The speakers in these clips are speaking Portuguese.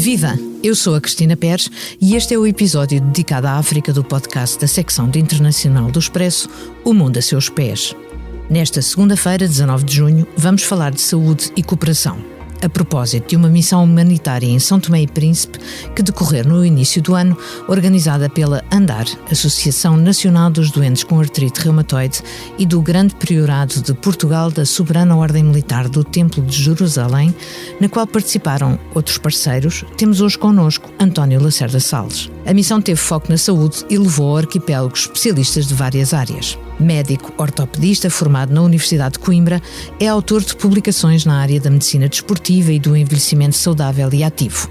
Viva! Eu sou a Cristina Pérez e este é o episódio dedicado à África do podcast da secção de Internacional do Expresso, O Mundo a Seus Pés. Nesta segunda-feira, 19 de junho, vamos falar de saúde e cooperação, a propósito de uma missão humanitária em São Tomé e Príncipe que decorreu no início do ano, organizada pela ANDAR, Associação Nacional dos Doentes com Artrite Reumatoide, e do Grande Priorado de Portugal da Soberana Ordem Militar do Templo de Jerusalém, na qual participaram outros parceiros. Temos hoje connosco António Lacerda Salles. A missão teve foco na saúde e levou ao arquipélago especialistas de várias áreas. Médico ortopedista formado na Universidade de Coimbra, é autor de publicações na área da medicina desportiva e do envelhecimento saudável e ativo.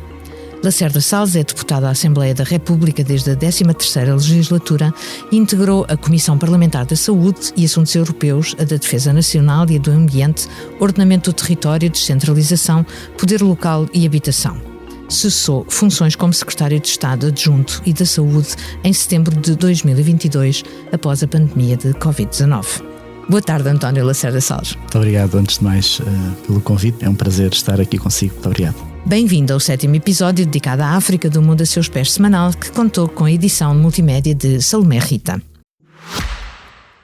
Lacerda Salles é deputado à Assembleia da República desde a 13ª legislatura e integrou a Comissão Parlamentar da Saúde e Assuntos Europeus, a da Defesa Nacional e a do Ambiente, Ordenamento do Território, Descentralização, Poder Local e Habitação. Cessou funções como Secretário de Estado Adjunto e da Saúde em setembro de 2022, após a pandemia de Covid-19. Boa tarde, António Lacerda Salles. Muito obrigado, antes de mais, pelo convite. É um prazer estar aqui consigo. Muito obrigado. Bem-vindo ao 7º episódio dedicado à África do Mundo a Seus Pés semanal, que contou com a edição multimédia de Salomé Rita.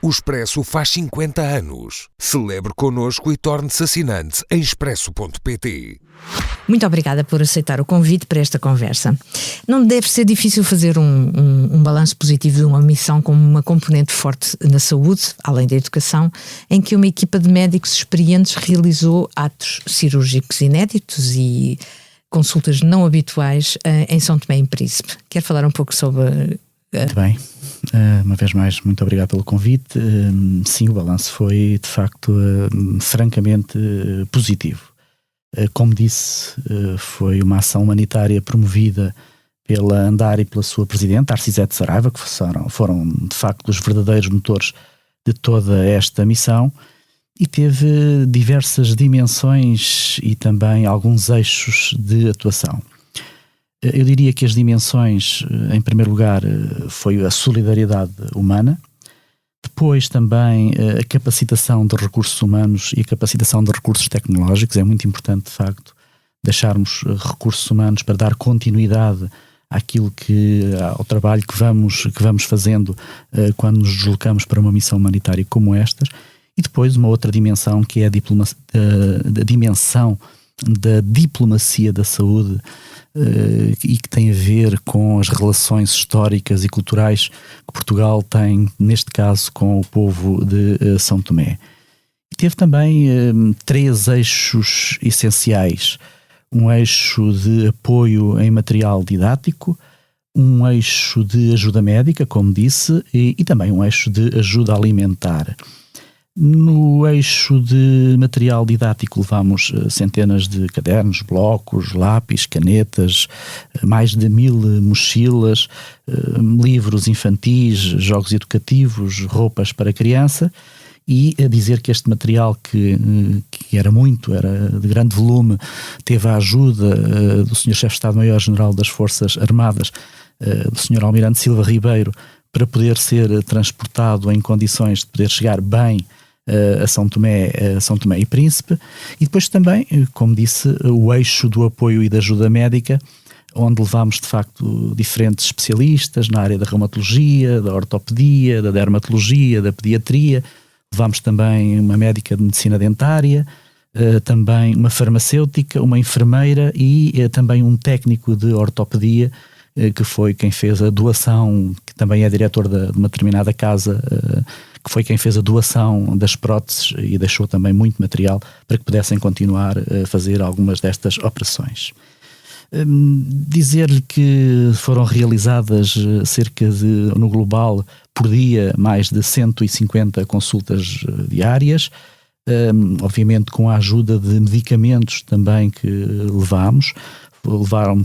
O Expresso faz 50 anos. Celebre connosco e torne-se assinante em expresso.pt. Muito obrigada por aceitar o convite para esta conversa. Não deve ser difícil fazer um balanço positivo de uma missão com uma componente forte na saúde, além da educação, em que uma equipa de médicos experientes realizou atos cirúrgicos inéditos e consultas não habituais em São Tomé e Príncipe. Quer falar um pouco sobre... Muito bem. Uma vez mais, muito obrigado pelo convite. Sim, o balanço foi, de facto, francamente positivo. Como disse, foi uma ação humanitária promovida pela ANDAR e pela sua presidente, Arcisete Saraiva, que foram, de facto, os verdadeiros motores de toda esta missão, e teve diversas dimensões e também alguns eixos de atuação. Eu diria que as dimensões, em primeiro lugar, foi a solidariedade humana, depois também a capacitação de recursos humanos e a capacitação de recursos tecnológicos. É muito importante, de facto, deixarmos recursos humanos para dar continuidade ao trabalho que vamos fazendo quando nos deslocamos para uma missão humanitária como estas. E depois uma outra dimensão, que é a dimensão da diplomacia da saúde, e que tem a ver com as relações históricas e culturais que Portugal tem, neste caso, com o povo de São Tomé. E teve também 3 eixos essenciais: um eixo de apoio em material didático, um eixo de ajuda médica, como disse, e também um eixo de ajuda alimentar. No eixo de material didático levamos centenas de cadernos, blocos, lápis, canetas, mais de 1000 mochilas, livros infantis, jogos educativos, roupas para criança, e a dizer que este material que era de grande volume, teve a ajuda do Sr. Chefe de Estado-Maior-General das Forças Armadas, do Sr. Almirante Silva Ribeiro, para poder ser transportado em condições de poder chegar bem a São Tomé e Príncipe. E depois também, como disse, o eixo do apoio e da ajuda médica, onde levámos de facto diferentes especialistas na área da reumatologia, da ortopedia, da dermatologia, da pediatria. Levámos também uma médica de medicina dentária, também uma farmacêutica, uma enfermeira e também um técnico de ortopedia, que foi quem fez a doação, que também é diretor de uma determinada casa, que foi quem fez a doação das próteses e deixou também muito material para que pudessem continuar a fazer algumas destas operações. Dizer-lhe que foram realizadas no global, por dia, mais de 150 consultas diárias, obviamente com a ajuda de medicamentos também que levámos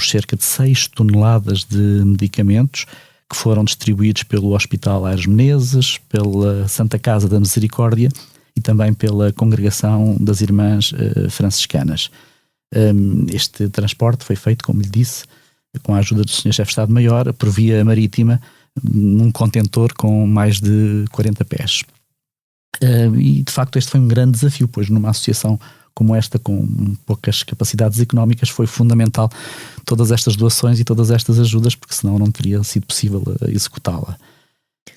cerca de 6 toneladas de medicamentos, que foram distribuídos pelo Hospital Aires Menezes, pela Santa Casa da Misericórdia e também pela Congregação das Irmãs Franciscanas. Este transporte foi feito, como lhe disse, com a ajuda do Sr. Chefe de Estado-Maior, por via marítima, num contentor com mais de 40 pés. E, de facto, este foi um grande desafio, pois numa associação como esta, com poucas capacidades económicas, foi fundamental todas estas doações e todas estas ajudas, porque senão não teria sido possível executá-la.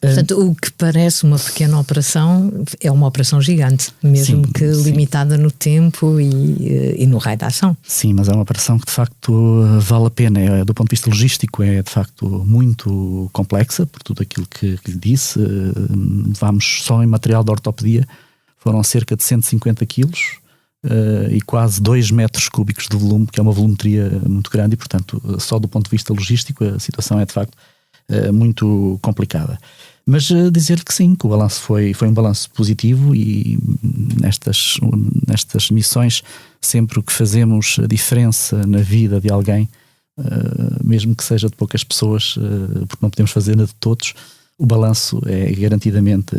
Portanto, o que parece uma pequena operação é uma operação gigante, mesmo sim, que limitada no tempo e no raio da ação. Sim, mas é uma operação que de facto vale a pena. Do ponto de vista logístico é de facto muito complexa, por tudo aquilo que lhe disse. Vamos só em material de ortopedia, foram cerca de 150 quilos e quase 2 metros cúbicos de volume, que é uma volumetria muito grande e, portanto, só do ponto de vista logístico a situação é de facto muito complicada. Mas dizer-lhe que sim, que o balanço foi um balanço positivo e nestas missões, sempre o que fazemos a diferença na vida de alguém, mesmo que seja de poucas pessoas, porque não podemos fazer na de todos, o balanço é garantidamente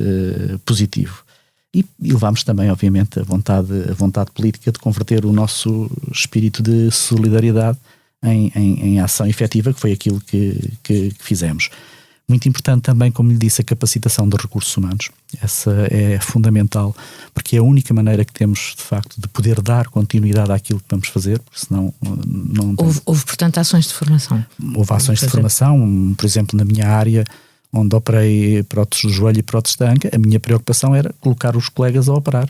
positivo. E levamos também, obviamente, a vontade política de converter o nosso espírito de solidariedade em ação efetiva, que foi aquilo que fizemos. Muito importante também, como lhe disse, a capacitação de recursos humanos. Essa é fundamental, porque é a única maneira que temos, de facto, de poder dar continuidade àquilo que vamos fazer, porque senão não... Houve, portanto, ações de formação. Houve ações de formação, por exemplo, na minha área, onde operei próteses do joelho e próteses da anca, a minha preocupação era colocar os colegas a operar,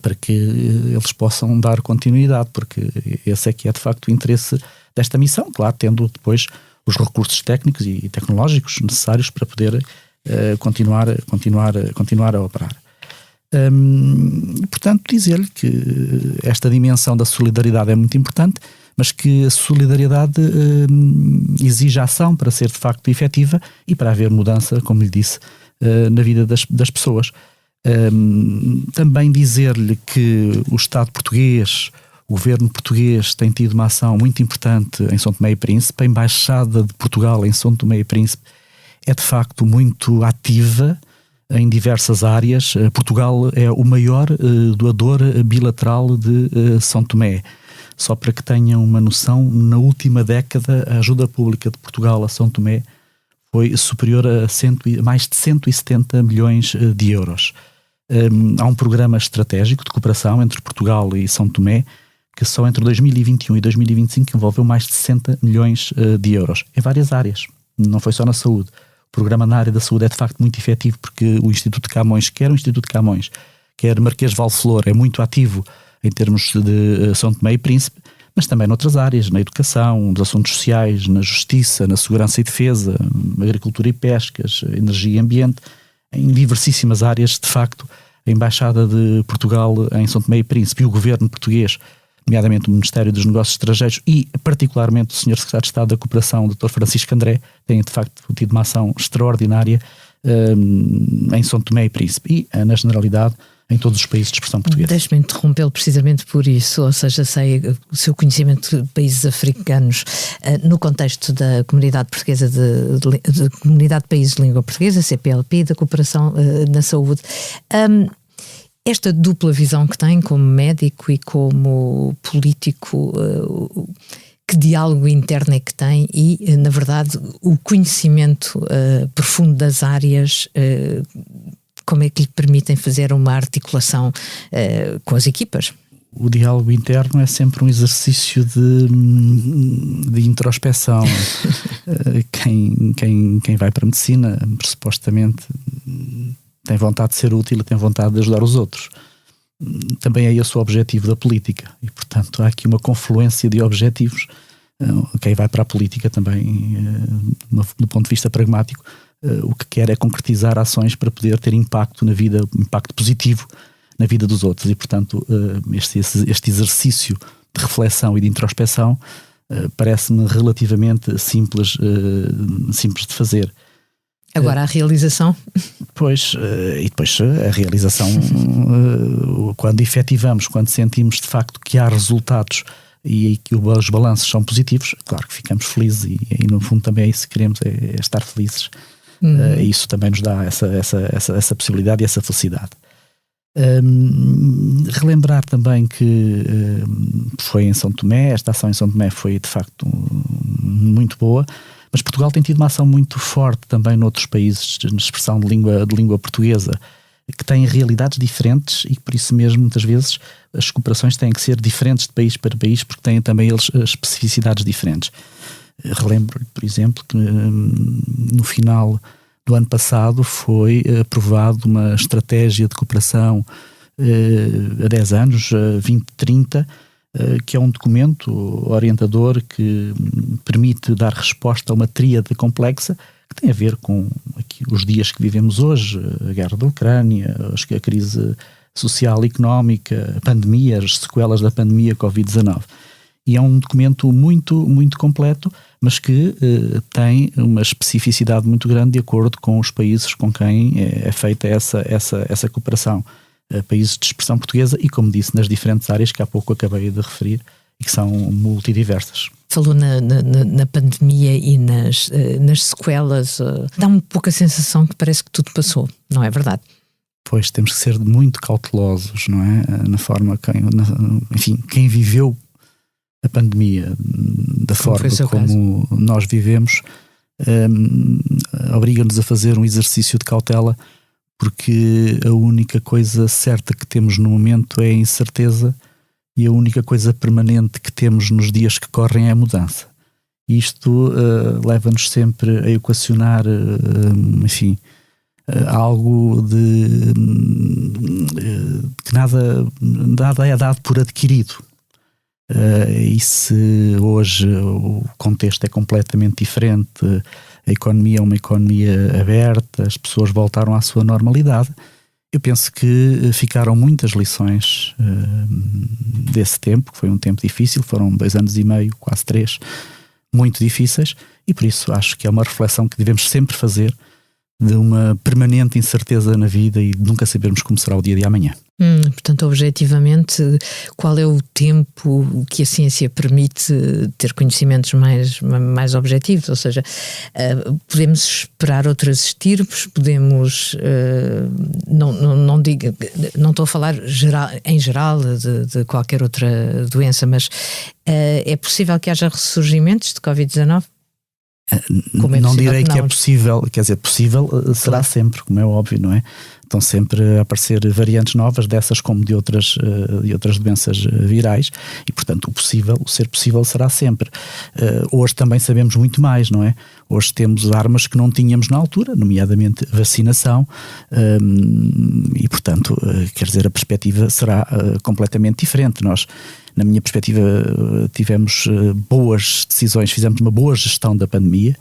para que eles possam dar continuidade, porque esse é que é, de facto, o interesse desta missão, claro, tendo depois os recursos técnicos e tecnológicos necessários para poder continuar a operar. Portanto, dizer-lhe que esta dimensão da solidariedade é muito importante, mas que a solidariedade exige ação para ser de facto efetiva e para haver mudança, como lhe disse, na vida das pessoas. Também dizer-lhe que o Estado português, o governo português tem tido uma ação muito importante em São Tomé e Príncipe. A Embaixada de Portugal em São Tomé e Príncipe é de facto muito ativa em diversas áreas. Portugal é o maior doador bilateral de São Tomé. Só para que tenham uma noção, na última década a ajuda pública de Portugal a São Tomé foi superior a mais de 170 milhões de euros. Há um programa estratégico de cooperação entre Portugal e São Tomé que só entre 2021 e 2025 envolveu mais de 60 milhões de euros em várias áreas, não foi só na saúde. O programa na área da saúde é de facto muito efetivo, porque o Instituto de Camões, quer o Instituto de Camões, quer Marquês de Valflor, é muito ativo em termos de São Tomé e Príncipe, mas também noutras áreas, na educação, nos assuntos sociais, na justiça, na segurança e defesa, agricultura e pescas, energia e ambiente, em diversíssimas áreas. De facto, a Embaixada de Portugal em São Tomé e Príncipe e o governo português, nomeadamente o Ministério dos Negócios Estrangeiros e particularmente o Sr. Secretário de Estado da Cooperação, o Dr. Francisco André, têm de facto tido uma ação extraordinária em São Tomé e Príncipe e, na generalidade, em todos os países de expressão portuguesa. Deixe-me interrompê-lo precisamente por isso, ou seja, sei o seu conhecimento de países africanos no contexto da comunidade portuguesa de Comunidade de Países de Língua Portuguesa, CPLP, e da cooperação na saúde. Esta dupla visão que tem como médico e como político, que diálogo interno é que tem e, na verdade, o conhecimento profundo das áreas, como é que lhe permitem fazer uma articulação com as equipas? O diálogo interno é sempre um exercício de introspeção. Quem vai para a medicina, supostamente, tem vontade de ser útil e tem vontade de ajudar os outros. Também é esse o objetivo da política. E, portanto, há aqui uma confluência de objetivos. Quem vai para a política também, do ponto de vista pragmático, o que quer é concretizar ações para poder ter impacto na vida, impacto positivo na vida dos outros. E, portanto, este exercício de reflexão e de introspeção parece-me relativamente simples de fazer. Agora a realização? Pois, e depois a realização, quando efetivamos, quando sentimos de facto que há resultados e que os balanços são positivos, claro que ficamos felizes e no fundo também é isso que queremos, é estar felizes. Isso também nos dá essa possibilidade e essa felicidade. Relembrar também que foi em São Tomé, esta ação em São Tomé foi de facto muito boa, mas Portugal tem tido uma ação muito forte também noutros países na expressão de língua portuguesa. que têm realidades diferentes e por isso mesmo muitas vezes as cooperações têm que ser diferentes de país para país porque têm também eles especificidades diferentes. Relembro, por exemplo, que no final do ano passado foi aprovado uma estratégia de cooperação a 10 anos, 2030, que é um documento orientador que permite dar resposta a uma tríade complexa que tem a ver com os dias que vivemos hoje, a guerra da Ucrânia, a crise social e económica, a pandemia, as sequelas da pandemia Covid-19. E é um documento muito, muito completo, mas que tem uma especificidade muito grande de acordo com os países com quem é feita essa cooperação. Países de expressão portuguesa e, como disse, nas diferentes áreas que há pouco acabei de referir e que são multidiversas. Falou na pandemia e nas sequelas. Dá um pouco a sensação que parece que tudo passou, não é verdade? Pois, temos que ser muito cautelosos, não é? Na forma, quem viveu a pandemia da forma como nós vivemos, obriga-nos a fazer um exercício de cautela, porque a única coisa certa que temos no momento é a incerteza e a única coisa permanente que temos nos dias que correm é a mudança. Isto leva-nos sempre a equacionar, algo de que nada é dado por adquirido. E se hoje o contexto é completamente diferente, a economia é uma economia aberta, as pessoas voltaram à sua normalidade, eu penso que ficaram muitas lições desse tempo, que foi um tempo difícil, foram 2 anos e meio, quase 3, muito difíceis, e por isso acho que é uma reflexão que devemos sempre fazer de uma permanente incerteza na vida e de nunca sabermos como será o dia de amanhã. Portanto, objetivamente, qual é o tempo que a ciência permite ter conhecimentos mais objetivos? Ou seja, podemos esperar outras estirpes, podemos, não estou a falar em geral de qualquer outra doença, mas é possível que haja ressurgimentos de Covid-19? Não direi que é possível, quer dizer, possível será sempre, como é óbvio, não é? Estão sempre a aparecer variantes novas dessas como de outras doenças virais e, portanto, o ser possível será sempre. Hoje também sabemos muito mais, não é? Hoje temos armas que não tínhamos na altura, nomeadamente vacinação, e, portanto, quer dizer, a perspectiva será completamente diferente. Nós, na minha perspectiva, tivemos boas decisões, fizemos uma boa gestão da pandemia,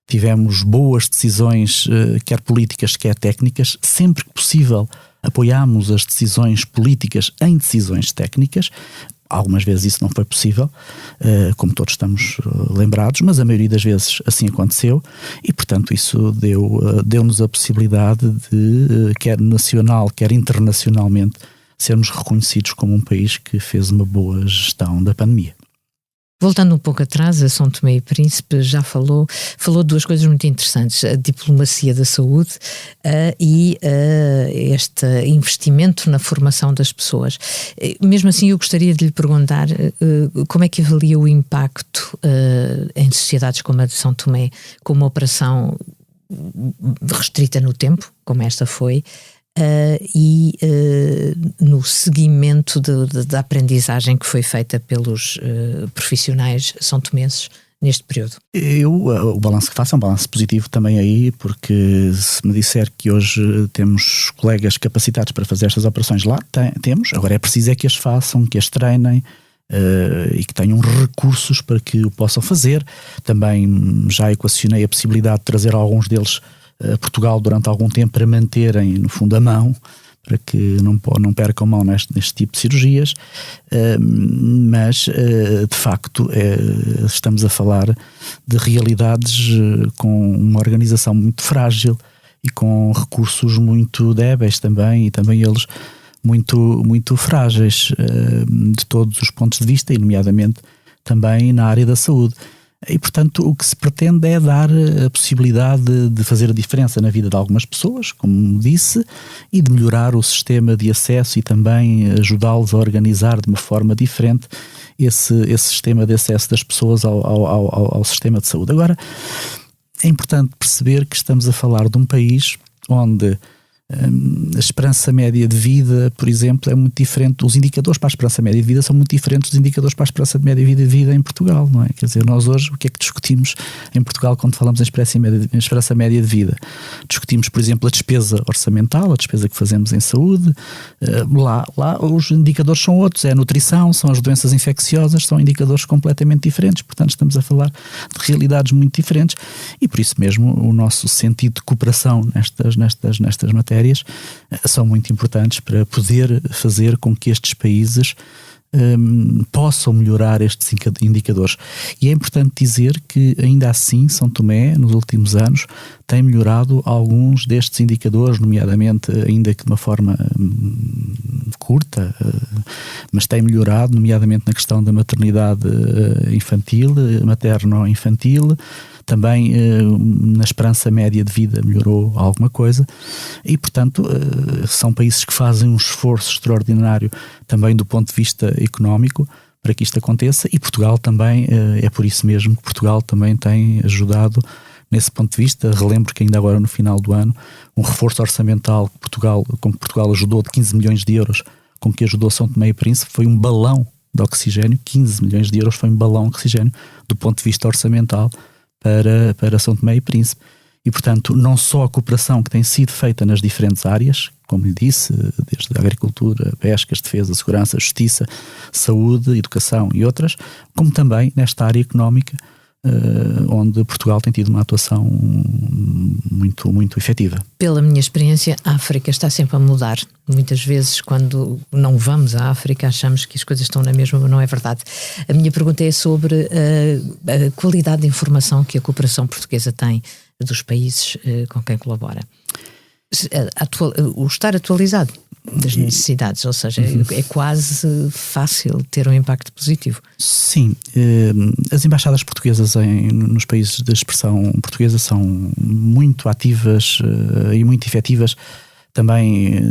tivemos boas decisões, quer políticas, quer técnicas. Sempre que possível apoiámos as decisões políticas em decisões técnicas. Algumas vezes isso não foi possível, como todos estamos lembrados, mas a maioria das vezes assim aconteceu e, portanto, isso deu-nos a possibilidade de, quer nacional, quer internacionalmente, sermos reconhecidos como um país que fez uma boa gestão da pandemia. Voltando um pouco atrás, a São Tomé e Príncipe já falou de 2 coisas muito interessantes: a diplomacia da saúde e este investimento na formação das pessoas. Mesmo assim, eu gostaria de lhe perguntar como é que avalia o impacto em sociedades como a de São Tomé, com uma operação restrita no tempo, como esta foi, e no seguimento da aprendizagem que foi feita pelos profissionais são-tomenses neste período. O balanço que faço é um balanço positivo também aí, porque se me disser que hoje temos colegas capacitados para fazer estas operações lá, temos. Agora é preciso que as façam, que as treinem, e que tenham recursos para que o possam fazer. Também já equacionei a possibilidade de trazer alguns deles a Portugal durante algum tempo para manterem, no fundo, a mão, para que não percam mão neste tipo de cirurgias, mas de facto estamos a falar de realidades com uma organização muito frágil e com recursos muito débeis também, e também eles muito, muito frágeis de todos os pontos de vista, e nomeadamente também na área da saúde. E, portanto, o que se pretende é dar a possibilidade de fazer a diferença na vida de algumas pessoas, como disse, e de melhorar o sistema de acesso e também ajudá-los a organizar de uma forma diferente esse sistema de acesso das pessoas ao sistema de saúde. Agora, é importante perceber que estamos a falar de um país onde A esperança média de vida, por exemplo, é muito diferente. Os indicadores para a esperança média de vida são muito diferentes dos indicadores para a esperança média de vida em Portugal, não é? Quer dizer, nós hoje, o que é que discutimos em Portugal quando falamos em esperança média de vida? Discutimos, por exemplo, a despesa orçamental, a despesa que fazemos em saúde. Lá os indicadores são outros, é a nutrição, são as doenças infecciosas, são indicadores completamente diferentes. Portanto, estamos a falar de realidades muito diferentes e, por isso mesmo, o nosso sentido de cooperação nestas matérias são muito importantes para poder fazer com que estes países possam melhorar estes indicadores. E é importante dizer que, ainda assim, São Tomé, nos últimos anos, tem melhorado alguns destes indicadores, nomeadamente, ainda que de uma forma curta, mas tem melhorado, nomeadamente na questão da maternidade infantil, materno-infantil. Também na esperança média de vida melhorou alguma coisa e, portanto, são países que fazem um esforço extraordinário também do ponto de vista económico para que isto aconteça, e Portugal também, é por isso mesmo que Portugal também tem ajudado nesse ponto de vista. Relembro que ainda agora no final do ano, um reforço orçamental com que Portugal ajudou de 15 milhões de euros, com que ajudou São Tomé e Príncipe, foi um balão de oxigênio. 15 milhões de euros foi um balão de oxigênio do ponto de vista orçamental para São Tomé e Príncipe. E, portanto, não só a cooperação que tem sido feita nas diferentes áreas, como lhe disse, desde a agricultura, pescas, defesa, segurança, justiça, saúde, educação e outras, como também nesta área económica, onde Portugal tem tido uma atuação muito, muito efetiva. Pela minha experiência, a África está sempre a mudar. Muitas vezes, quando não vamos à África, achamos que as coisas estão na mesma, mas não é verdade. A minha pergunta é sobre a qualidade de informação que a cooperação portuguesa tem dos países com quem colabora. O estar atualizado das necessidades, ou seja, é quase fácil ter um impacto positivo. Sim, as embaixadas portuguesas nos países de expressão portuguesa são muito ativas e muito efetivas, também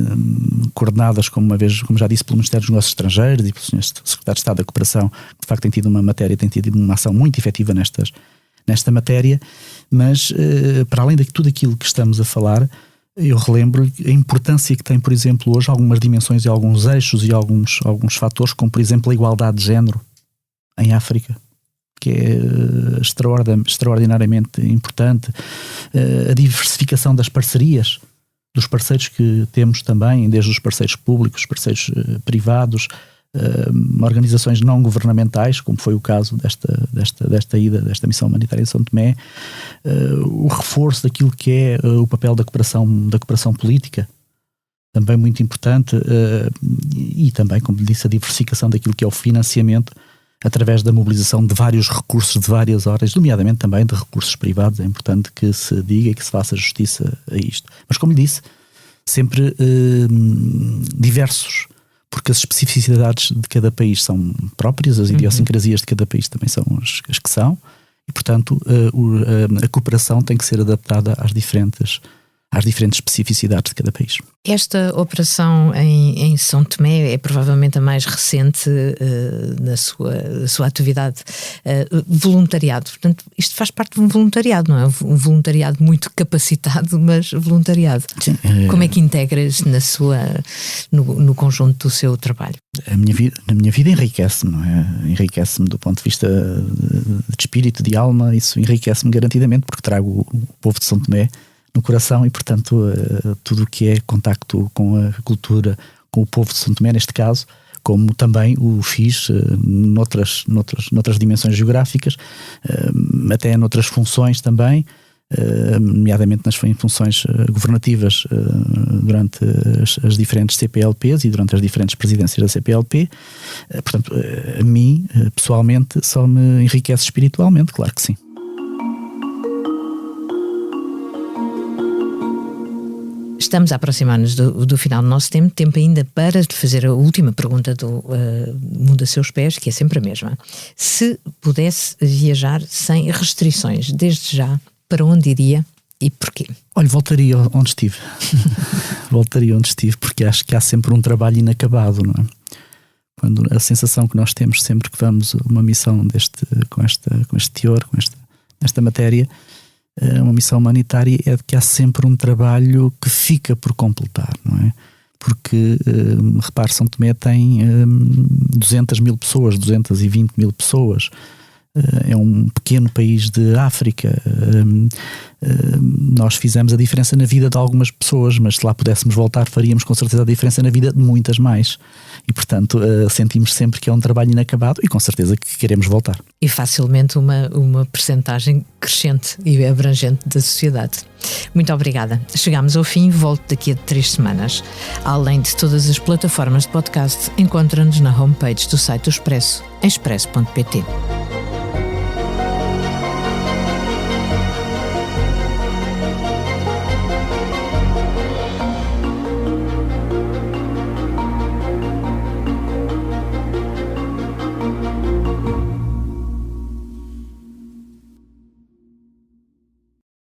coordenadas, como já disse, pelo Ministério dos Negócios Estrangeiros e pelo Sr. Secretário de Estado da Cooperação, que de facto tem tido uma ação muito efetiva nesta matéria, mas para além de tudo aquilo que estamos a falar, eu relembro a importância que tem, por exemplo, hoje algumas dimensões e alguns eixos e alguns fatores, como por exemplo a igualdade de género em África, que é extraordinariamente importante, a diversificação das parcerias, dos parceiros que temos também, desde os parceiros públicos, parceiros privados, organizações não governamentais, como foi o caso desta missão humanitária em São Tomé, o reforço daquilo que é o papel da cooperação política, também muito importante, e também, como lhe disse, a diversificação daquilo que é o financiamento através da mobilização de vários recursos de várias horas, nomeadamente também de recursos privados. É importante que se diga e que se faça justiça a isto. Mas, como lhe disse, sempre diversos, porque as especificidades de cada país são próprias, as idiosincrasias de cada país também são as que são, e, portanto, a cooperação tem que ser adaptada às diferentes especificidades de cada país. Esta operação em São Tomé é provavelmente a mais recente na sua atividade. Voluntariado, portanto, isto faz parte de um voluntariado, não é? Um voluntariado muito capacitado, mas voluntariado. Sim, como é que integra-se no conjunto do seu trabalho? Na minha vida enriquece-me, não é? Enriquece-me do ponto de vista de espírito, de alma. Isso enriquece-me garantidamente, porque trago o povo de São Tomé no coração e, portanto, tudo o que é contacto com a cultura, com o povo de São Tomé, neste caso, como também o fiz noutras dimensões geográficas, até noutras funções também, nomeadamente nas funções governativas durante as diferentes CPLPs e durante as diferentes presidências da CPLP. Portanto, a mim, pessoalmente, só me enriquece espiritualmente, claro que sim. Estamos a aproximar-nos do final do nosso tempo ainda para fazer a última pergunta do Mundo a Seus Pés, que é sempre a mesma. Se pudesse viajar sem restrições, desde já, para onde iria e porquê? Olha, voltaria onde estive. Voltaria onde estive, porque acho que há sempre um trabalho inacabado, não é? Quando a sensação que nós temos sempre que vamos a uma missão com este teor, com esta matéria, uma missão humanitária é de que há sempre um trabalho que fica por completar, não é? Porque, repare, São Tomé tem 200 mil pessoas, 220 mil pessoas. É um pequeno país de África. Nós fizemos a diferença na vida de algumas pessoas, mas se lá pudéssemos voltar, faríamos com certeza a diferença na vida de muitas mais. E, portanto, sentimos sempre que é um trabalho inacabado e com certeza que queremos voltar. E facilmente uma percentagem crescente e abrangente da sociedade. Muito obrigada. Chegámos ao fim, volto daqui a 3 semanas. Além de todas as plataformas de podcast, encontra-nos na homepage do site do Expresso, em expresso.pt.